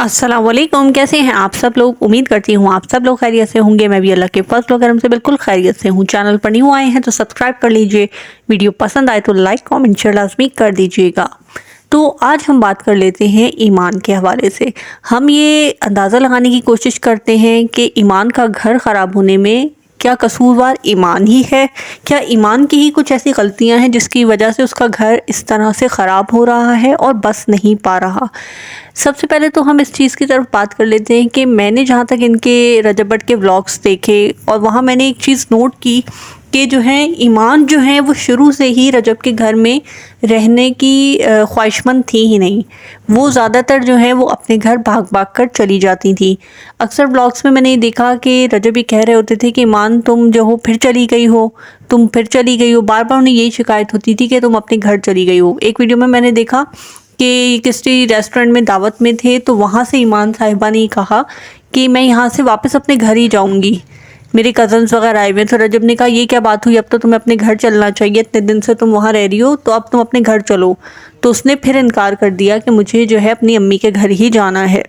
अस्सलाम वालेकुम। कैसे हैं आप सब लोग? उम्मीद करती हूँ आप सब लोग खैरियत से होंगे। मैं भी अल्लाह के फजल व करम से बिल्कुल खैरियत से हूँ। चैनल पर न्यू आए हैं तो सब्सक्राइब कर लीजिए। वीडियो पसंद आए तो लाइक कमेंट शेयर लाजमी कर दीजिएगा। तो आज हम बात कर लेते हैं ईमान के हवाले से। हम ये अंदाज़ा लगाने की कोशिश करते हैं कि ईमान का घर ख़राब होने में क्या कसूरवार ईमान ही है? क्या ईमान की ही कुछ ऐसी गलतियां हैं जिसकी वजह से उसका घर इस तरह से ख़राब हो रहा है और बस नहीं पा रहा? सबसे पहले तो हम इस चीज़ की तरफ बात कर लेते हैं कि मैंने जहाँ तक इनके रजब भट्ट के व्लॉग्स देखे और वहाँ मैंने एक चीज़ नोट की कि जो है ईमान जो है वो शुरू से ही रजब के घर में रहने की ख्वाहिशमंद थी ही नहीं। वो ज़्यादातर जो है वो अपने घर भाग भाग कर चली जाती थी। अक्सर व्लॉग्स में मैंने ये देखा कि रजब ये कह रहे होते थे कि ईमान तुम जो हो फिर चली गई हो, तुम फिर चली गई हो। बार बार उन्हें यही शिकायत होती थी कि तुम अपने घर चली गई हो। एक वीडियो में मैंने देखा कि किसी रेस्टोरेंट में दावत में थे तो वहाँ से ईमान साहिबा ने कहा कि मैं यहाँ से वापस अपने घर ही जाऊँगी, मेरे कज़न्स वगैरह आए हुए। तो रजब ने कहा ये क्या बात हुई, अब तो तुम्हें अपने घर चलना चाहिए, इतने दिन से तुम वहाँ रह रही हो तो अब तुम अपने घर चलो। तो उसने फिर इनकार कर दिया कि मुझे जो है अपनी अम्मी के घर ही जाना है।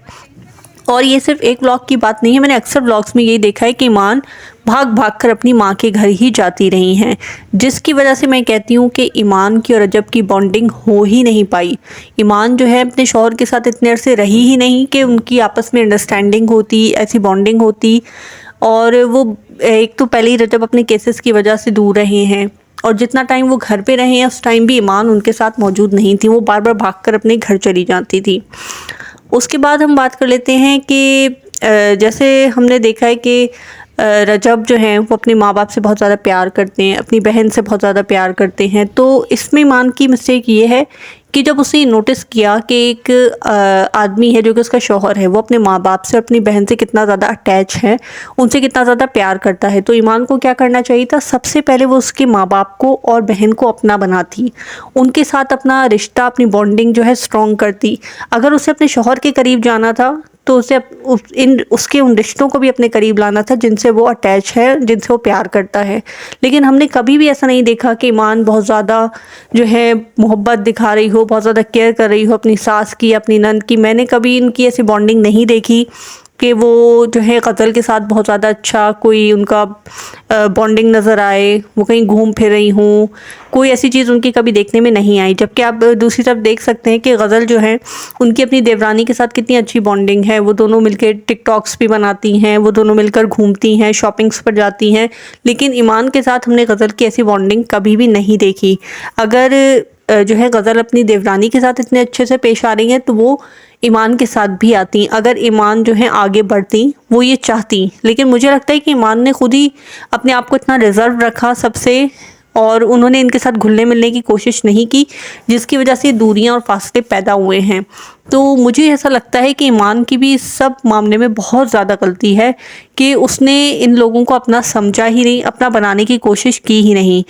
और ये सिर्फ एक व्लॉग की बात नहीं है, मैंने अक्सर व्लॉग्स में यही देखा है कि ईमान भाग भाग कर अपनी माँ के घर ही जाती रही हैं, जिसकी वजह से मैं कहती हूँ कि ईमान की और रजब की बॉन्डिंग हो ही नहीं पाई। ईमान जो है अपने शौहर के साथ इतने अरसे रही ही नहीं कि उनकी आपस में अंडरस्टैंडिंग होती, ऐसी बॉन्डिंग होती। और वो एक तो पहले ही रजब अपने केसेस की वजह से दूर रहे हैं और जितना टाइम वो घर पे रहे हैं उस टाइम भी ईमान उनके साथ मौजूद नहीं थी, वो बार बार भागकर अपने घर चली जाती थी। उसके बाद हम बात कर लेते हैं कि जैसे हमने देखा है कि रजब जो हैं वो अपने माँ बाप से बहुत ज़्यादा प्यार करते हैं, अपनी बहन से बहुत ज़्यादा प्यार करते हैं। तो इसमें ईमान की मिस्टेक ये है कि जब उसने नोटिस किया कि एक आदमी है जो कि उसका शौहर है, वो अपने माँ बाप से अपनी बहन से कितना ज़्यादा अटैच है, उनसे कितना ज़्यादा प्यार करता है, तो ईमान को क्या करना चाहिए था? सबसे पहले वो उसके माँ बाप को और बहन को अपना बनाती, उनके साथ अपना रिश्ता, अपनी बॉन्डिंग जो है स्ट्रॉन्ग करती। अगर उसे अपने शौहर के करीब जाना था तो उसे उसके उन रिश्तों को भी अपने करीब लाना था जिनसे वो अटैच है, जिनसे वो प्यार करता है। लेकिन हमने कभी भी ऐसा नहीं देखा कि ईमान बहुत ज़्यादा जो है मोहब्बत दिखा रही हो, बहुत ज़्यादा केयर कर रही हो अपनी सास की, अपनी नंद की। मैंने कभी इनकी ऐसी बॉन्डिंग नहीं देखी कि वो जो है गज़ल के साथ बहुत ज़्यादा अच्छा कोई उनका बॉन्डिंग नज़र आए, वो कहीं घूम फिर रही हूँ, कोई ऐसी चीज़ उनकी कभी देखने में नहीं आई। जबकि आप दूसरी तरफ देख सकते हैं कि गज़ल जो है उनकी अपनी देवरानी के साथ कितनी अच्छी बॉन्डिंग है। वो दोनों मिलकर टिकटॉक्स भी बनाती हैं, वो दोनों मिलकर घूमती हैं, शॉपिंग्स पर जाती हैं। लेकिन ईमान के साथ हमने गज़ल की ऐसी बॉन्डिंग कभी भी नहीं देखी। अगर जो है गज़ल अपनी देवरानी के साथ इतने अच्छे से पेश आ रही हैं तो वो ईमान के साथ भी आती। अगर ईमान जो है आगे बढ़ती, वो ये चाहती, लेकिन मुझे लगता है कि ईमान ने खुद ही अपने आप को इतना रिजर्व रखा सबसे, और उन्होंने इनके साथ घुलने मिलने की कोशिश नहीं की, जिसकी वजह से दूरियां और फासले पैदा हुए हैं। तो मुझे ऐसा लगता है कि ईमान की भी इस सब मामले में बहुत ज़्यादा गलती है कि उसने इन लोगों को अपना समझा ही नहीं, अपना बनाने की कोशिश की ही नहीं।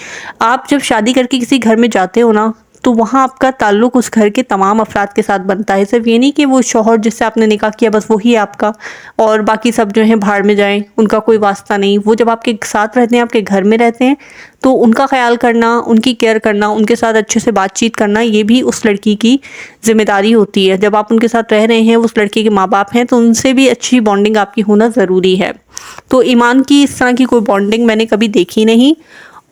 आप जब शादी करके किसी घर में जाते हो ना, तो वहाँ आपका ताल्लुक़ उस घर के तमाम अफराद के साथ बनता है। सिर्फ ये नहीं कि वो शौहर जिससे आपने निकाह किया बस वही है आपका और बाकी सब जो है भाड़ में जाएं, उनका कोई वास्ता नहीं। वो जब आपके साथ रहते हैं, आपके घर में रहते हैं, तो उनका ख्याल करना, उनकी केयर करना, उनके साथ अच्छे से बातचीत करना, ये भी उस लड़की की ज़िम्मेदारी होती है। जब आप उनके साथ रह रहे हैं, उस लड़के के माँ बाप हैं, तो उनसे भी अच्छी बॉन्डिंग आपकी होना ज़रूरी है। तो ईमान की इस तरह की कोई बॉन्डिंग मैंने कभी देखी नहीं।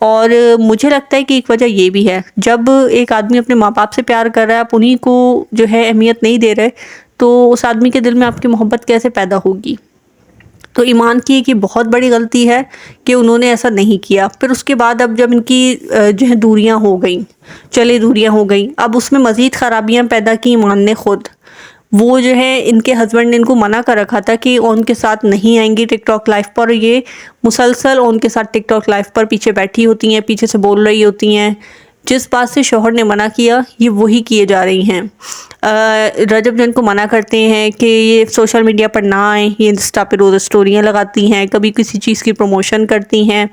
और मुझे लगता है कि एक वजह ये भी है, जब एक आदमी अपने माँ बाप से प्यार कर रहा है, आप उन्हीं को जो है अहमियत नहीं दे रहे, तो उस आदमी के दिल में आपकी मोहब्बत कैसे पैदा होगी? तो ईमान की एक ये बहुत बड़ी गलती है कि उन्होंने ऐसा नहीं किया। फिर उसके बाद अब जब इनकी जो है दूरियां हो गई, चले दूरियां हो गई, अब उसमें मज़ीद ख़राबियाँ पैदा की ईमान ने खुद। वो जो है इनके हस्बैंड ने इनको मना कर रखा था कि उनके साथ नहीं आएंगी टिकटॉक लाइव पर। ये मुसलसल उनके साथ टिकटॉक लाइव पर पीछे बैठी होती हैं, पीछे से बोल रही होती हैं। जिस बात से शौहर ने मना किया, ये वही किए जा रही हैं। रजब जन को मना करते हैं कि ये सोशल मीडिया पर ना आए, ये इंस्टा पे रोज़ स्टोरियाँ लगाती हैं, कभी किसी चीज़ की प्रमोशन करती हैं।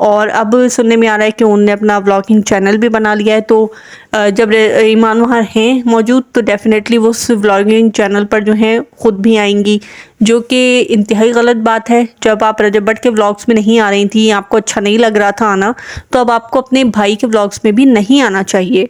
और अब सुनने में आ रहा है कि उन्होंने अपना व्लॉगिंग चैनल भी बना लिया है। तो जब ईमान वहाँ हैं मौजूद तो डेफ़िनेटली वो उस व्लॉगिंग चैनल पर जो हैं ख़ुद भी आएंगी, जो कि इंतहाई गलत बात है। जब आप रजब भट्ट के व्लॉग्स में नहीं आ रही थी, आपको अच्छा नहीं लग रहा था आना, तो अब आपको अपने भाई के व्लॉग्स में भी नहीं आना चाहिए।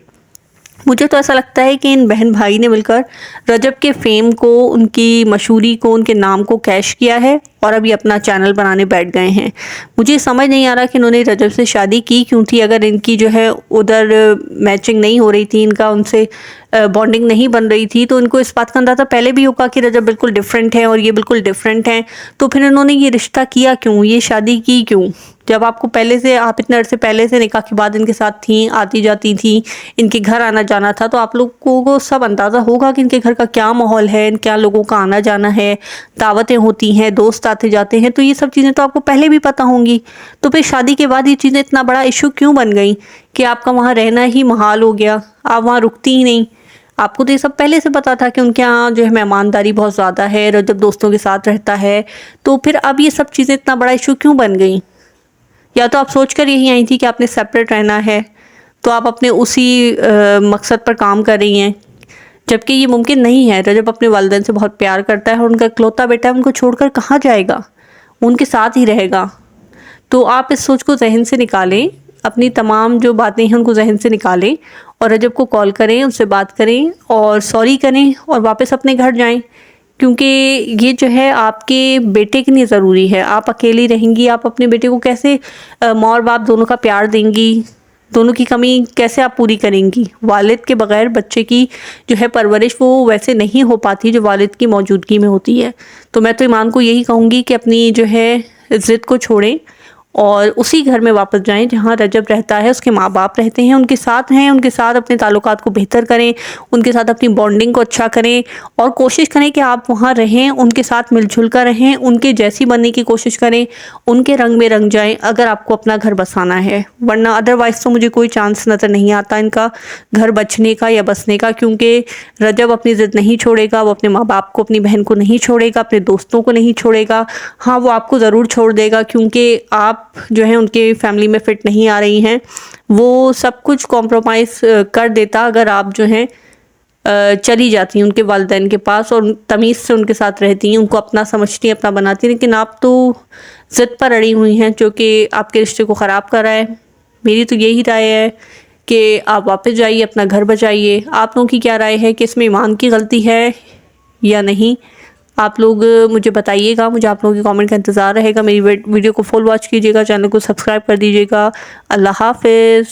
मुझे तो ऐसा लगता है कि इन बहन भाई ने मिलकर रजब के फेम को, उनकी मशहूरी को, उनके नाम को कैश किया है और अभी अपना चैनल बनाने बैठ गए हैं। मुझे समझ नहीं आ रहा कि इन्होंने रजब से शादी की क्यों थी। अगर इनकी जो है उधर मैचिंग नहीं हो रही थी, इनका उनसे बॉन्डिंग नहीं बन रही थी, तो इनको इस बात का अंदाज़ा पहले भी होगा कि रजब बिल्कुल डिफरेंट है और ये बिल्कुल डिफरेंट हैं। तो फिर इन्होंने ये रिश्ता किया क्यों, ये शादी की क्यों, जब आपको पहले से, आप इतने अरसे पहले से निकाह के बाद इनके साथ थी, आती जाती थी, इनके घर आना जाना था, तो आप लोगों को सब अंदाज़ा होगा कि इनके घर का क्या माहौल है, क्या लोगों का आना जाना है, दावतें होती हैं, दोस्त आते जाते हैं, तो ये सब चीज़ें तो आपको पहले भी पता होंगी। तो फिर शादी के बाद ये चीज़ें इतना बड़ा इशू क्यों बन गई कि आपका वहाँ रहना ही महाल हो गया, आप वहाँ रुकती ही नहीं। आपको तो ये सब पहले से पता था कि उनके यहाँ जो है मेहमानदारी बहुत ज़्यादा है, रजब दोस्तों के साथ रहता है, तो फिर अब ये सब चीज़ें इतना बड़ा इशू क्यों बन गई? या तो आप सोच कर यही आई थी कि आपने सेपरेट रहना है, तो आप अपने उसी मकसद पर काम कर रही हैं, जबकि ये मुमकिन नहीं है। रजब अपने वालिदैन से बहुत प्यार करता है और उनका इकलौता बेटा है, उनको छोड़कर कहाँ जाएगा, उनके साथ ही रहेगा। तो आप इस सोच को जहन से निकालें, अपनी तमाम जो बातें हैं उनको जहन से निकालें और रजब को कॉल करें, उससे बात करें और सॉरी करें और वापस अपने घर जाएं, क्योंकि ये जो है आपके बेटे के लिए ज़रूरी है। आप अकेली रहेंगी, आप अपने बेटे को कैसे माँ और बाप दोनों का प्यार देंगी, दोनों की कमी कैसे आप पूरी करेंगी? वालिद के बगैर बच्चे की जो है परवरिश वो वैसे नहीं हो पाती जो वालिद की मौजूदगी में होती है। तो मैं तो ईमान को यही कहूँगी कि अपनी जो है ज़िद को छोड़ें और उसी घर में वापस जाएं जहां रजब रहता है, उसके माँ बाप रहते हैं, उनके साथ हैं, उनके साथ अपने ताल्लुकात को बेहतर करें, उनके साथ अपनी बॉन्डिंग को अच्छा करें और कोशिश करें कि आप वहाँ रहें, उनके साथ मिलजुल कर रहें, उनके जैसी बनने की कोशिश करें, उनके रंग में रंग जाएं अगर आपको अपना घर बसाना है। वरना अदरवाइज़ तो मुझे कोई चांस नज़र नहीं आता इनका घर बचने का या बसने का, क्योंकि रजब अपनी ज़िद नहीं छोड़ेगा, वो अपने माँ बाप को, अपनी बहन को नहीं छोड़ेगा, अपने दोस्तों को नहीं छोड़ेगा। हाँ, वो आपको ज़रूर छोड़ देगा क्योंकि आप जो है उनके फैमिली में फिट नहीं आ रही हैं। वो सब कुछ कॉम्प्रोमाइज़ कर देता अगर आप जो है चली जाती हैं उनके वालिदैन के पास और तमीज़ से उनके साथ रहती हैं, उनको अपना समझती हैं, अपना बनाती हैं। लेकिन आप तो ज़िद पर अड़ी हुई हैं जो कि आपके रिश्ते को ख़राब कर रहा है। मेरी तो यही राय है कि आप वापस जाइए, अपना घर बचाइए। आप लोगों की क्या राय है कि इसमें ईमान की गलती है या नहीं? आप लोग मुझे बताइएगा, मुझे आप लोगों के कमेंट का इंतज़ार रहेगा। मेरी वीडियो को फुल वॉच कीजिएगा, चैनल को सब्सक्राइब कर दीजिएगा। अल्लाह हाफ़िज़।